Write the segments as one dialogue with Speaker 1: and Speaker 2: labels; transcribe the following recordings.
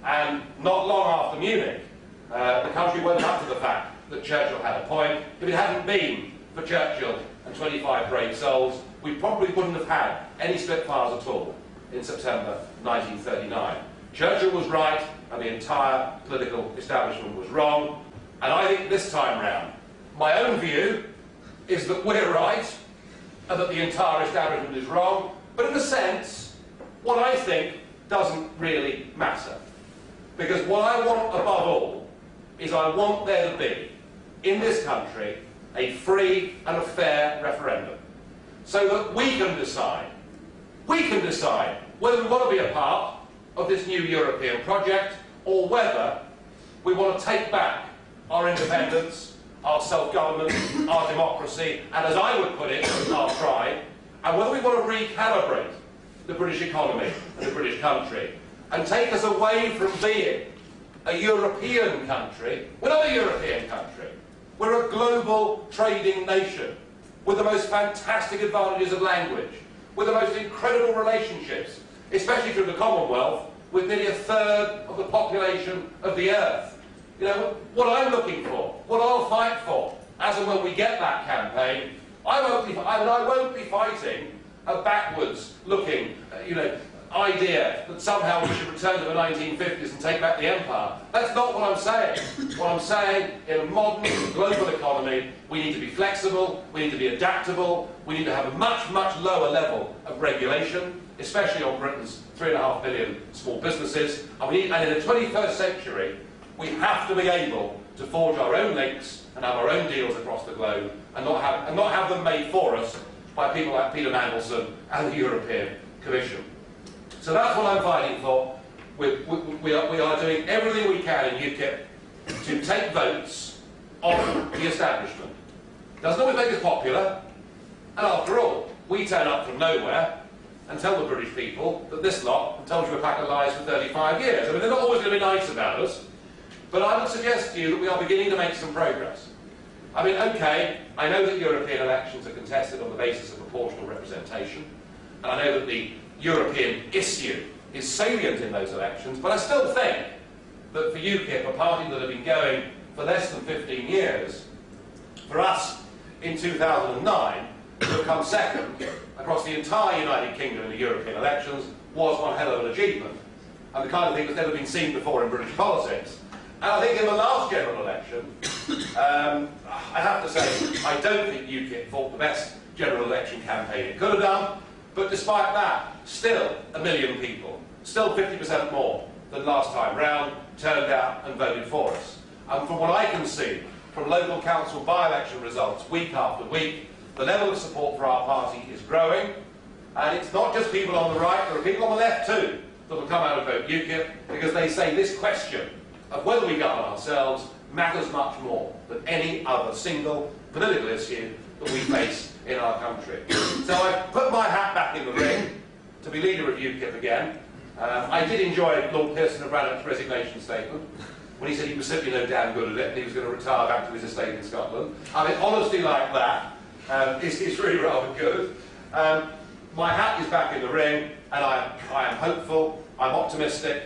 Speaker 1: And not long after Munich, the country woke up to the fact that Churchill had a point. If it hadn't been for Churchill and 25 brave souls, we probably wouldn't have had any Spitfires at all in September 1939. Churchill was right, and the entire political establishment was wrong. And I think this time round, my own view is that we're right, and that the entire establishment is wrong. But in a sense, what I think doesn't really matter. Because what I want above all is I want there to be, in this country, a free and a fair referendum. So that we can decide whether we want to be a part of this new European project, or whether we want to take back our independence, our self-government, our democracy, and as I would put it, our pride, and whether we want to recalibrate the British economy and the British country, and take us away from being a European country. We're not a European country. We're a global trading nation with the most fantastic advantages of language, with the most incredible relationships, especially through the Commonwealth, with nearly a third of the population of the earth. You know, what I'm looking for, what I'll fight for, as and when we get that campaign, I won't be fighting a backwards-looking, idea that somehow we should return to the 1950s and take back the empire. That's not what I'm saying. What I'm saying, in a modern global economy, we need to be flexible, we need to be adaptable, we need to have a much, much lower level of regulation, especially on Britain's 3.5 million small businesses. And in the 21st century, we have to be able to forge our own links and have our own deals across the globe, and not have them made for us by people like Peter Mandelson and the European Commission. So that's what I'm fighting for. We are doing everything we can in UKIP to take votes on the establishment. Doesn't always make us popular, and after all, we turn up from nowhere and tell the British people that this lot have told you a pack of lies for 35 years. I mean, they're not always going to be nice about us, but I would suggest to you that we are beginning to make some progress. I mean, okay, I know that European elections are contested on the basis of proportional representation, and I know that the European issue is salient in those elections, but I still think that for UKIP, a party that had been going for less than 15 years, for us in 2009 to have come second across the entire United Kingdom in the European elections was one hell of an achievement, and the kind of thing that's never been seen before in British politics. And I think in the last general election, I have to say, I don't think UKIP fought the best general election campaign it could have done. But despite that, still 1 million people, still 50% more than last time round, turned out and voted for us. And from what I can see from local council by-election results week after week, the level of support for our party is growing. And it's not just people on the right, there are people on the left too that will come out and vote UKIP, because they say this question of whether we govern ourselves matters much more than any other single political issue that we face in our country. So I put my hat back in the ring to be leader of UKIP again. I did enjoy Lord Pearson of Rannoch's resignation statement when he said he was simply no damn good at it and he was going to retire back to his estate in Scotland. I mean, honesty like that is really rather good. My hat is back in the ring, and I am hopeful, I'm optimistic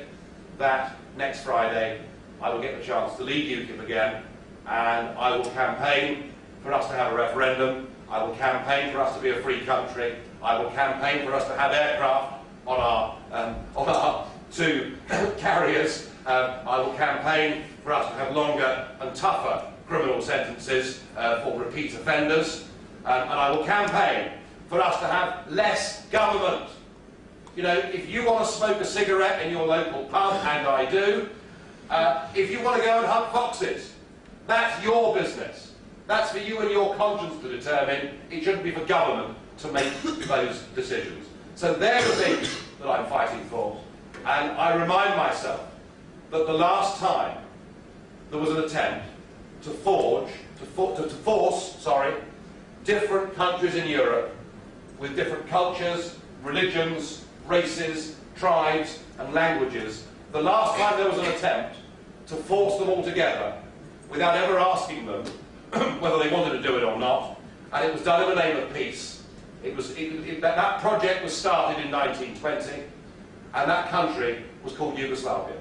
Speaker 1: that next Friday I will get the chance to lead UKIP again, and I will campaign for us to have a referendum. I will campaign for us to be a free country. I will campaign for us to have aircraft on our 2 carriers. I will campaign for us to have longer and tougher criminal sentences for repeat offenders. And I will campaign for us to have less government. You know, if you want to smoke a cigarette in your local pub, and I do, if you want to go and hunt foxes, that's your business. That's for you and your conscience to determine. It shouldn't be for government to make those decisions. So they're the things that I'm fighting for. And I remind myself that the last time there was an attempt to force different countries in Europe with different cultures, religions, races, tribes and languages, the last time there was an attempt to force them all together without ever asking them whether they wanted to do it or not, and it was done in the name of peace. That project was started in 1920, and that country was called Yugoslavia.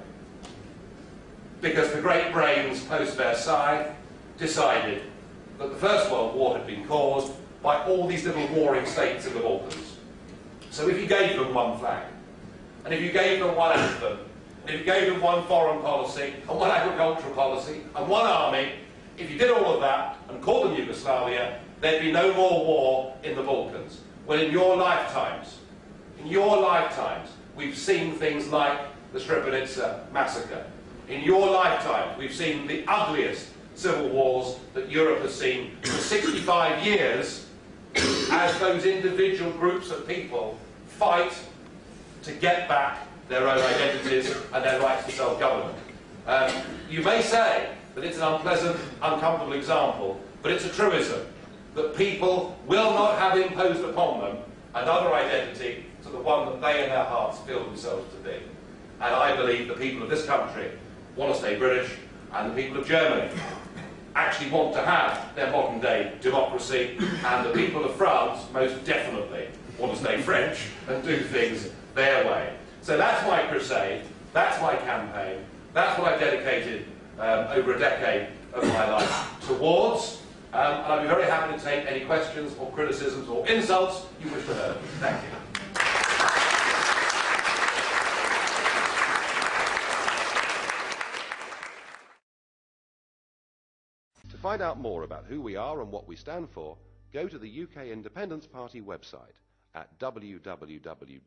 Speaker 1: because the great brains post-Versailles decided that the First World War had been caused by all these little warring states in the Balkans. So if you gave them one flag, and if you gave them one anthem, and if you gave them one foreign policy, and one agricultural policy, and one army, if you did all of that and called them Yugoslavia, there'd be no more war in the Balkans. Well, in your lifetimes, we've seen things like the Srebrenica massacre. In your lifetime, we've seen the ugliest civil wars that Europe has seen for 65 years as those individual groups of people fight to get back their own identities and their rights to self-government. You may say that it's an unpleasant, uncomfortable example, but it's a truism that people will not have imposed upon them another identity to the one that they in their hearts feel themselves to be. And I believe the people of this country want to stay British, and the people of Germany actually want to have their modern-day democracy, and the people of France most definitely want to stay French and do things their way. So that's my crusade, that's my campaign, that's what I've dedicated over a decade of my life towards, and I'd be very happy to take any questions or criticisms or insults you wish to hear. Thank you.
Speaker 2: To find out more about who we are and what we stand for, go to the UK Independence Party website at www.ukip.org.